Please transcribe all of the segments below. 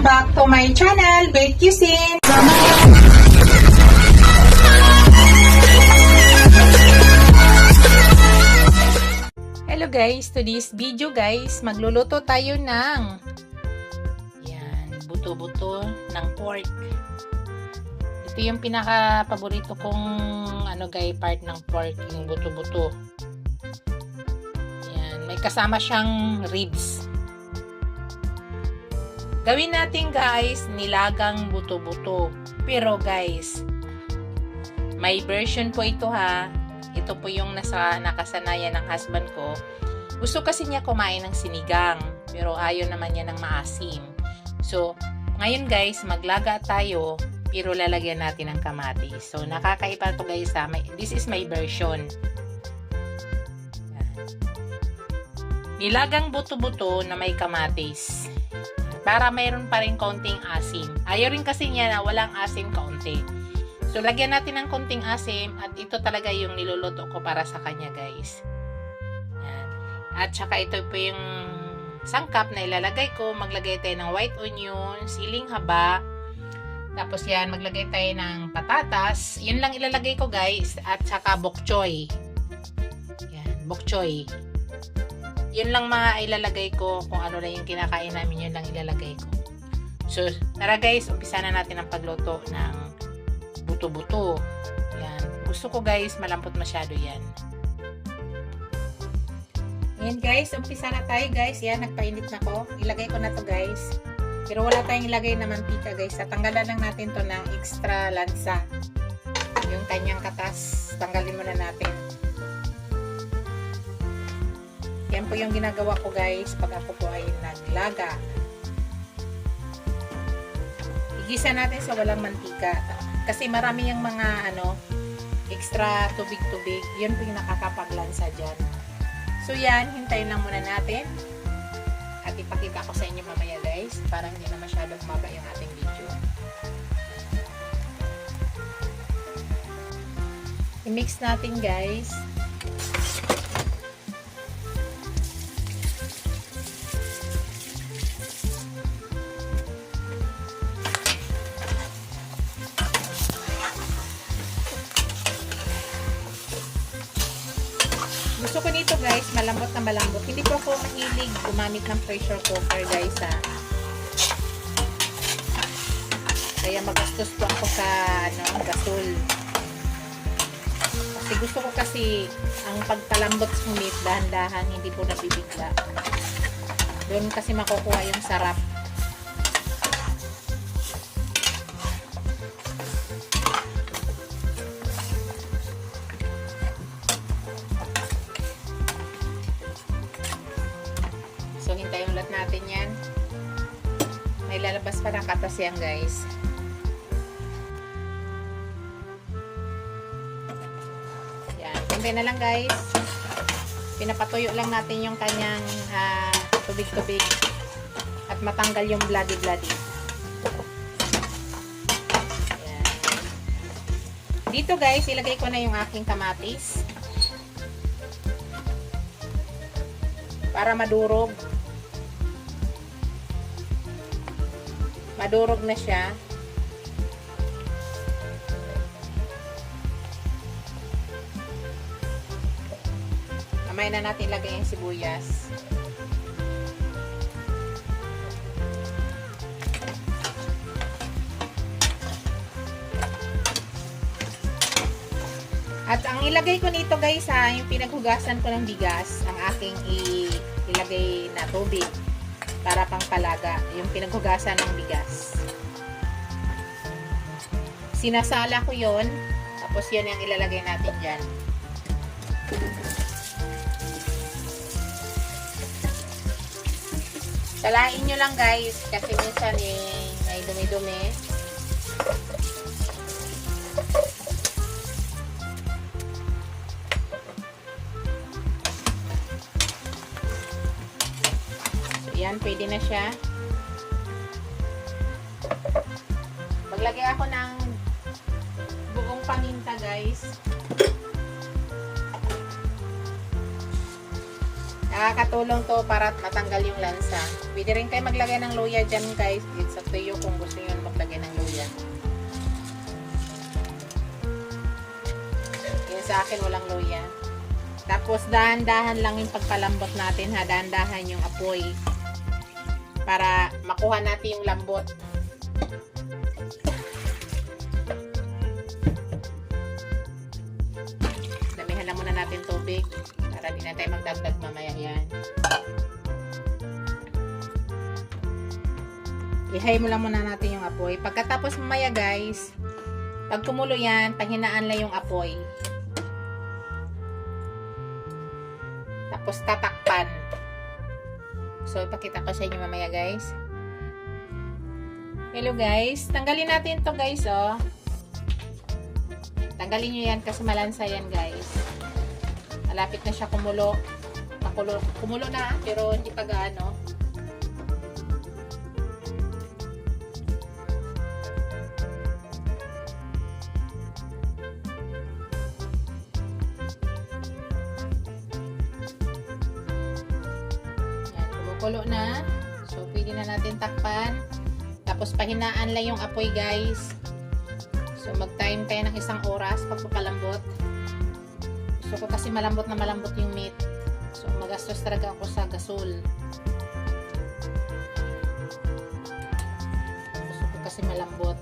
back to my channel, Bake Cuisine. Hello guys, to this video guys, magluluto tayo ng buto-buto ng pork. Ito yung pinaka-paborito kong part ng pork, yung buto-buto. Yan, may kasama siyang ribs. Gawin natin guys, nilagang buto-buto. Pero guys, may version po ito ha. Ito po yung nakasanayan ng husband ko. Gusto kasi niya kumain ng sinigang. Pero ayaw naman niya ng maasim. So, ngayon guys, maglaga tayo. Pero lalagyan natin ng kamatis. So, nakakaiba to guys ha. This is my version. Nilagang buto-buto na may kamatis. Para mayroon pa rin konting asim. Ayaw rin kasi niya na walang asim kaunti. So, lagyan natin ng konting asim at ito talaga yung niluluto ko para sa kanya guys. Yan. At saka ito po yung sangkap na ilalagay ko. Maglagay tayo ng white onion, siling haba. Tapos yan, maglagay tayo ng patatas. Yun lang ilalagay ko guys. At saka bok choy. Yan, bok choy. Yun lang mga ilalagay ko. Kung ano na yung kinakain namin, yun lang ilalagay ko. So, tara guys, umpisa na natin ang pagluto ng buto-buto. Yan. Gusto ko guys, malambot masyado yan. Yan guys, umpisa na tayo guys. Yan, nagpainit na ko. Ilagay ko na to guys. Pero wala tayong ilagay na mantika guys. Tatanggalan lang natin to ng extra lansa. Yung kanyang katas, tanggalin muna natin. Yan po yung ginagawa ko guys pag ako po ay naglaga. Igisa natin sa walang mantika. Kasi marami yung mga extra tubig-tubig. Yun po yung nakakapaglansa dyan. So yan, hintayin lang muna natin. At ipakita ko sa inyo mamaya guys. Para hindi na masyadong maba yung ating video. I-mix natin guys. Gusto ko nito guys, malambot na malambot. Hindi po ako mahilig gumamit ng pressure cooker guys ha. Kaya magastos po ako sa gasol. Kasi gusto ko kasi ang pagpalambot ng meat dahan-dahan, hindi po nabibigla. Doon kasi makukuha yung sarap. So, hintayin ulit natin yan. May lalabas pa ng katas yan, guys. Yan. Kunti na lang, guys. Pinapatuyo lang natin yung kanyang tubig-tubig. At matanggal yung bloody-bloody. Yan. Dito, guys, ilagay ko na yung aking kamatis. Para madurog. Madurog na siya. Mamaya na natin lagay yung sibuyas. At ang ilagay ko nito guys yung pinaghugasan ko ng bigas, ang aking ilagay na tubig para pang palaga, yung pinaghugasan ng bigas. Sinasala ko yon, tapos yan yung ilalagay natin dyan. Salain nyo lang guys, kasi minsan may dumi-dumi. Yan, pwede na siya. Maglagay ako ng buong paminta, guys. Nakakatulong to para matanggal yung lansa. Pwede rin kayo maglagay ng luya dyan guys. It's up to you kung gusto nyo maglagay ng luya. Yan sa akin walang luya. Tapos dahan-dahan lang yung pagpalambot natin ha. Dahan-dahan yung apoy. Para makuha natin yung lambot. Damihan na muna natin tubig. Para di na tayo magdagdag mamaya yan. I-high mo lang muna natin yung apoy. Pagkatapos mamaya guys, pag kumulo yan, pahinaan lang yung apoy. Tapos tatakpan. So, ipakita ko sa inyo mamaya guys. Hello guys. Tanggalin natin to guys oh. Tanggalin nyo yan kasi malansa yan guys. Malapit na siya kumulo. Kumulo na pero hindi pa gaano. Yan, kumukulo na. So, pwede na natin takpan. Tapos, pahinaan lang yung apoy guys. So, mag-time tayo ng 1 oras pagpapalambot. Gusto ko kasi malambot na malambot yung meat. So, magastos talaga ako sa gasol. Gusto ko kasi malambot.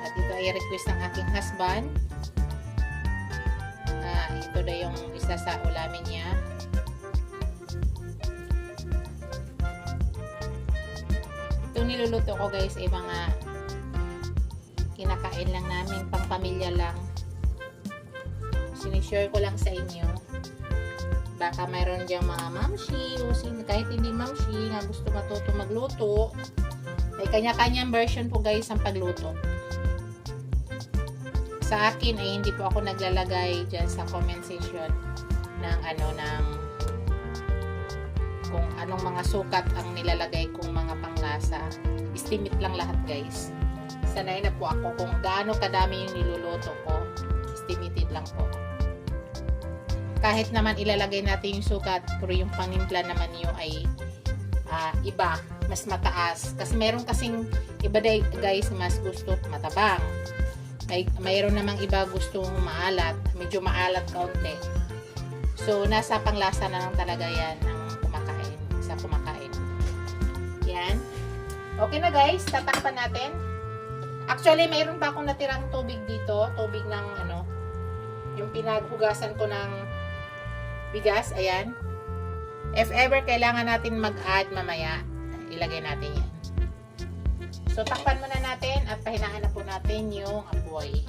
At ito ay request ng aking husband. Ito na yung isa sa ulamin niya. Itong niluluto ko guys ay mga kinakain lang namin, pang pamilya lang. Sinishare ko lang sa inyo. Baka mayroon diyang mga mamshi o kahit hindi mamshi na gusto matuto magluto. May kanya-kanyang version po guys ang pagluto. Sa akin ay hindi po ako naglalagay dyan sa comment section ng kung anong mga sukat ang nilalagay kong mga panglasa. Estimate lang lahat guys. Sanay na po ako kung gaano kadami yung niluluto ko. Estimated lang po. Kahit naman ilalagay natin yung sukat, pero yung panimpla naman nyo ay iba, mas mataas. Kasi meron kasing iba guys, mas gusto matabang. Mayroon namang iba gusto maalat, medyo maalat kaunti. So, nasa panglasa na lang talaga yan ng kumakain, sa kumakain. Yan. Okay na guys, tatakpan natin. Actually, mayroon pa akong natirang tubig dito. Tubig ng yung pinaghugasan ko ng bigas. Ayan. If ever kailangan natin mag-add mamaya, ilagay natin yan. So, takpan muna natin at pahinaan na po natin yung apoy.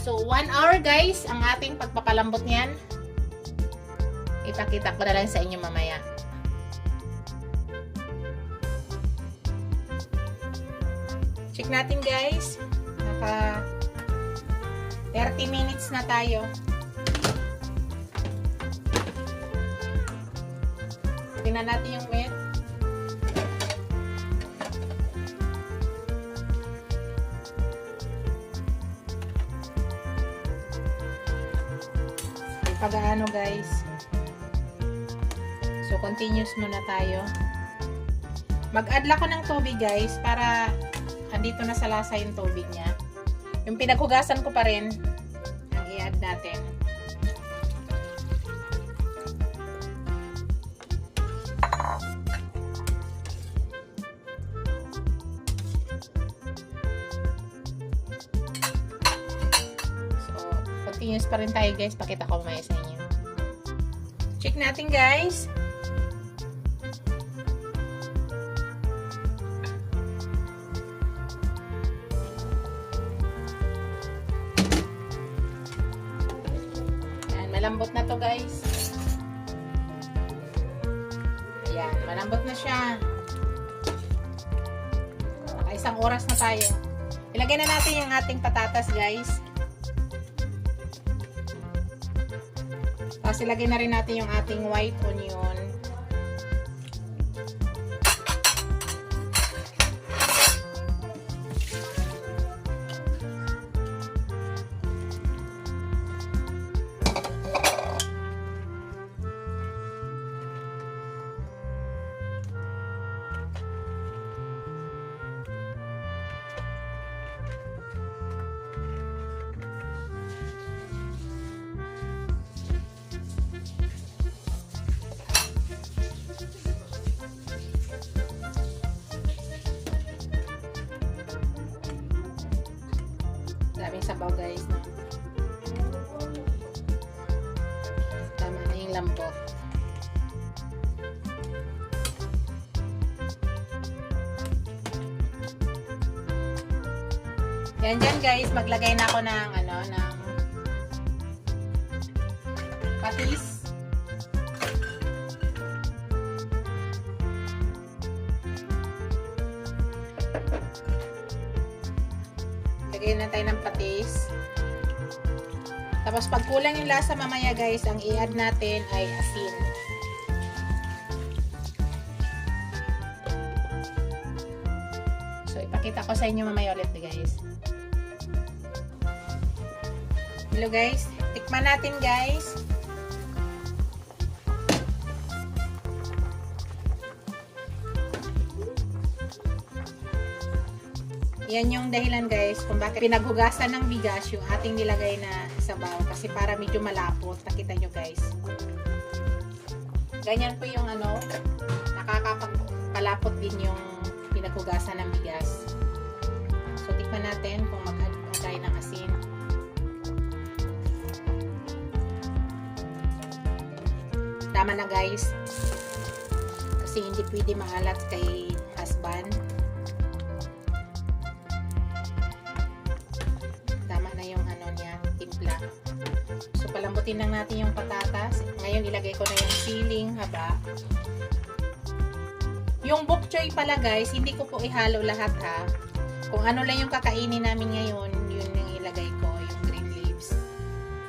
So, 1 hour guys, ang ating pagpapalambot niyan. Ipakita ko na lang sa inyo mamaya. Check natin guys. Naka 30 minutes na tayo. Tingnan natin yung meat. Pag-aano guys. So continuous muna tayo. Mag-add lang ko ng tubig guys para andito na sa lasa yung tubig niya. Yung pinaghugasan ko pa rin ang i-add natin. So, continuous pa rin tayo guys. Pakita ko mamaya sa inyo. Check natin guys. Malambot na to guys. Ayan, malambot na siya. Naka 1 oras na tayo. Ilagay na natin yung ating patatas guys. Tapos ilagay na rin natin yung ating white onion. sabaw guys. No? Tama na yung lambot. Yan dyan guys, maglagay na ako ng ng patis. Lagay na tayo ng patis. Tapos pag kulang yung lasa mamaya guys, ang i-add natin ay asin. So ipakita ko sa inyo mamaya ulit guys. Hello guys, tikman natin guys. Yan yung dahilan guys kung bakit pinaghugasan ng bigas yung ating nilagay na sabaw kasi para medyo malapot. Nakita nyo guys. Ganyan po yung nakakapagpalapot din yung pinaghugasan ng bigas. So tikman natin kung mag-add tayo ng asin. Tama na guys. Kasi hindi pwede maalat kay husband. Tama na yung niya, timpla. So palambutin lang natin yung patatas. Ngayon ilagay ko na yung siling haba. Yung bok choy pala guys, hindi ko po ihalo lahat ha. Kung ano lang yung kakainin namin ngayon, yun yung ilagay ko, yung green leaves.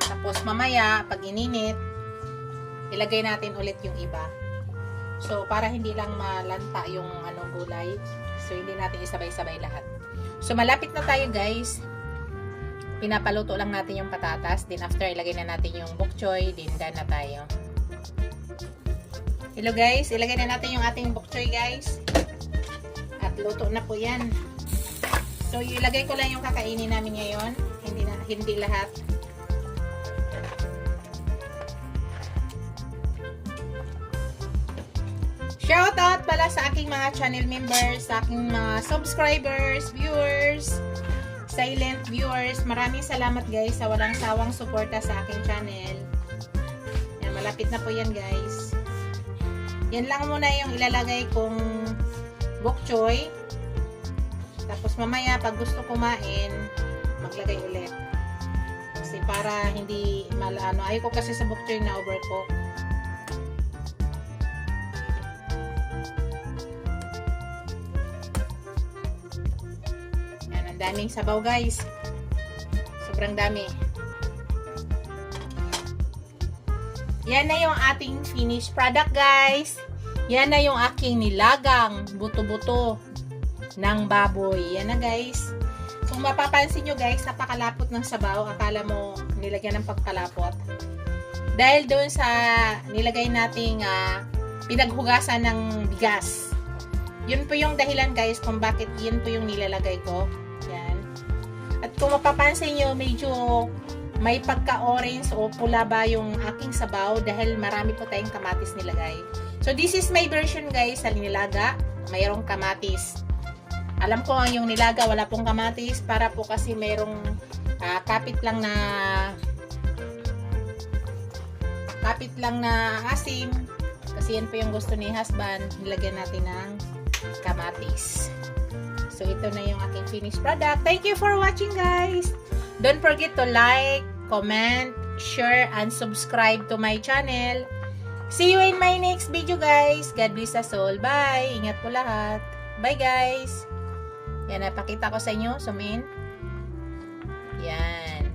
Tapos mamaya, pag ininit, ilagay natin ulit yung iba. So, para hindi lang malanta yung gulay. So, hindi natin isabay-sabay lahat. So, malapit na tayo guys. Pinapaluto lang natin yung patatas. Then, after, ilagay na natin yung bok choy. Then, done na tayo. Hello guys. Ilagay na natin yung ating bok choy guys. At luto na po yan. So, ilagay ko lang yung kakainin namin ngayon. Hindi lahat. Shoutout pala sa aking mga channel members, sa aking mga subscribers, viewers, silent viewers. Maraming salamat guys sa walang sawang suporta sa aking channel. Yan, malapit na po yan guys. Yan lang muna yung ilalagay kong bok choy. Tapos mamaya pag gusto kumain, maglagay ulit. Kasi para hindi ayoko kasi sa bok choy na overcook. Daming sabaw guys. Sobrang dami. Yan na yung ating finished product guys. Yan na yung aking nilagang buto-buto ng baboy. Yan na guys. Kung mapapansin nyo guys, napakalapot ng sabaw. Akala mo nilagyan ng pagkalapot. Dahil doon sa nilagay nating pinaghugasan ng bigas. Yun po yung dahilan guys kung bakit yun po yung nilalagay ko. Yan. At kung mapapansin nyo, medyo may pagka-orange o pula ba yung aking sabaw dahil marami po tayong kamatis nilagay. So, this is my version guys sa nilaga. Mayroong kamatis. Alam ko yung nilaga wala pong kamatis para po kasi mayroong kapit lang na asim. Kasi yan po yung gusto ni husband. Nilagyan natin ng kamatis. So, ito na yung aking finished product. Thank you for watching, guys. Don't forget to like, comment, share, and subscribe to my channel. See you in my next video, guys. God bless us all. Bye. Ingat po lahat. Bye, guys. Yan, napakita ko sa inyo. Zoom in. Yan.